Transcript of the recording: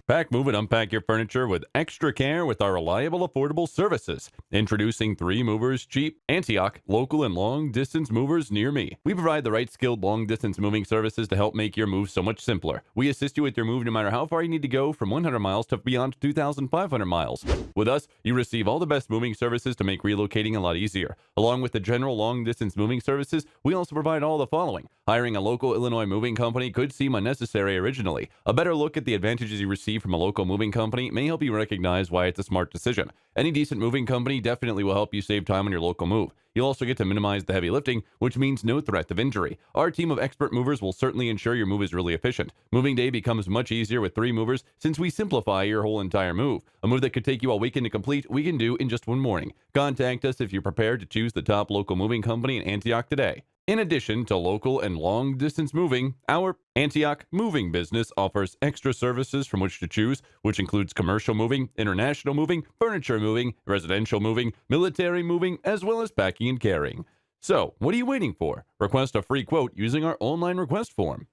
Pack, move, and unpack your furniture with extra care with our reliable, affordable services. Introducing 3 movers, cheap, Antioch, local and long distance movers near me. We provide the right skilled long distance moving services to help make your move so much simpler. We assist you with your move no matter how far you need to go, from 100 miles to beyond 2,500 miles. With us, you receive all the best moving services to make relocating a lot easier. Along with the general long distance moving services, we also provide all the following. Hiring a local Illinois moving company could seem unnecessary originally. A better look at the advantages you receive from a local moving company may help you recognize why it's a smart decision. Any decent moving company definitely will help you save time on your local move. You'll also get to minimize the heavy lifting, which means no threat of injury. Our team of expert movers will certainly ensure your move is really efficient. Moving day becomes much easier with 3 movers since we simplify your whole entire move. A move that could take you all weekend to complete, we can do in just one morning. Contact us if you're prepared to choose the top local moving company in Antioch today. In addition to local and long distance moving, our Antioch moving business offers extra services from which to choose, which includes commercial moving, international moving, furniture moving, residential moving, military moving, as well as packing and carrying. So, what are you waiting for? Request a free quote using our online request form.